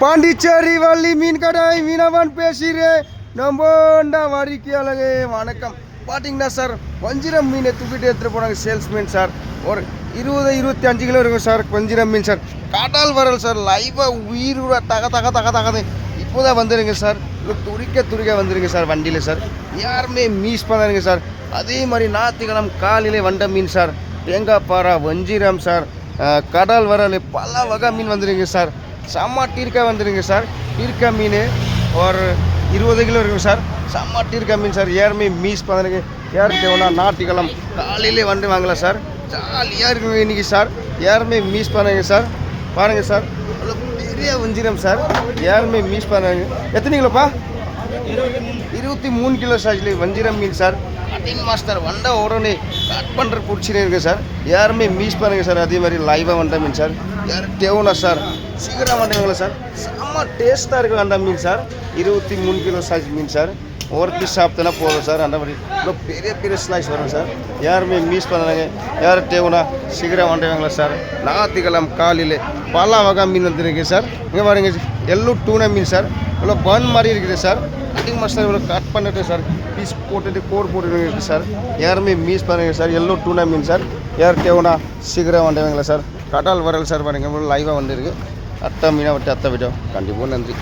பாண்டிச்சேரி வள்ளி மீன் கடை மீனவன் பேசுகிறேன். நம்பண்டா வாடிக்கையாளரே வணக்கம். பார்த்தீங்கன்னா சார் வஞ்சிரம் மீனை தூக்கிட்டு எடுத்துகிட்டு போனாங்க சேல்ஸ்மேன் சார். ஒரு 20-25 கிலோ இருக்கும் சார் வஞ்சிரம் மீன் சார். காட்டால் வரல் சார், லைவாக உயிர் தகது இப்போ தான் வந்துடுங்க சார். துரிக்க வந்துடுங்க சார் வண்டியில் சார். யாருமே மிஸ் பண்ணாருங்க சார். அதே மாதிரி ஞாயிற்றுக்கிழமை காலையிலே வண்ட மீன் சார். தேங்காய் பாறை வஞ்சிரம் சார், கடல் வரல் பல வகை மீன் வந்துடுங்க சார். செம்ம டீர்க்கா வந்துடுங்க சார். டீர்க்கா மீன் ஒரு 20 கிலோ இருக்கும் சார். செம்ம டீர்க்கா மீன் சார். யாருமே மிஸ் பண்ணுங்க. யாருக்கு தேவைன்னா ஞாயிற்றுக்கிழமை காலையிலே வந்து வாங்கலாம் சார். ஜாலியாக இருக்குங்க இன்றைக்கி சார். யாருமே மிஸ் பண்ணுங்க சார். பாருங்கள் சார், பெரிய வஞ்சிரம் சார். யாருமே மிஸ் பண்ணுங்க. எத்தனை கிலோப்பா? 23 கிலோ சைஸ்ல வஞ்சிரம் மீன் சார். கட்டிங் மாஸ்டர் வண்டை உடனே கட் பண்ணுற பிடிச்சினே இருக்கு சார். யாருமே மிஸ் பண்ணுங்க சார். அதே மாதிரி லைவாக வண்ட மீன் சார். யாரும் தேவனா சார், சீக்கிரம் வந்துடுங்களா சார். செம்ம டேஸ்ட்டாக இருக்குது வண்ட மீன் சார். 23 கிலோ சைஸ் மீன் சார். ஒரு பீஸ் சாப்பிட்டனா போதும் சார். அந்த மாதிரி பெரிய பெரிய ஸ்லைஸ் வரும் சார். யாருமே மிஸ் பண்ணுறாங்க. யாரும் தேவனா சீக்கிரம் வந்துடுவாங்களா சார். ஞாயிற்றுக்கிழமை காலையில் பல வகை மீன் வந்துருக்கு சார். இங்கே பாருங்க, எல்லோ டூனா மீன் சார். இவ்வளோ பன் மாதிரி இருக்குது சார். கட்டிங் மாஸ்டர் இவ்வளோ கட் பண்ணிட்டு சார் பீஸ் போட்டுட்டு கோடு போட்டுருக்கு சார். யாருமே மிஸ் பண்ணுங்க சார். எல்லோ டூனா மீன் சார். யார் தேவனா சீக்கிரம் வந்துடுவாங்களா சார். கடல் வரல் சார். பாருங்கள் லைவாக வந்துருக்கு. அட்டை மீனை விட்டு அத்தை விட்டோம். கண்டிப்பாக நன்றி.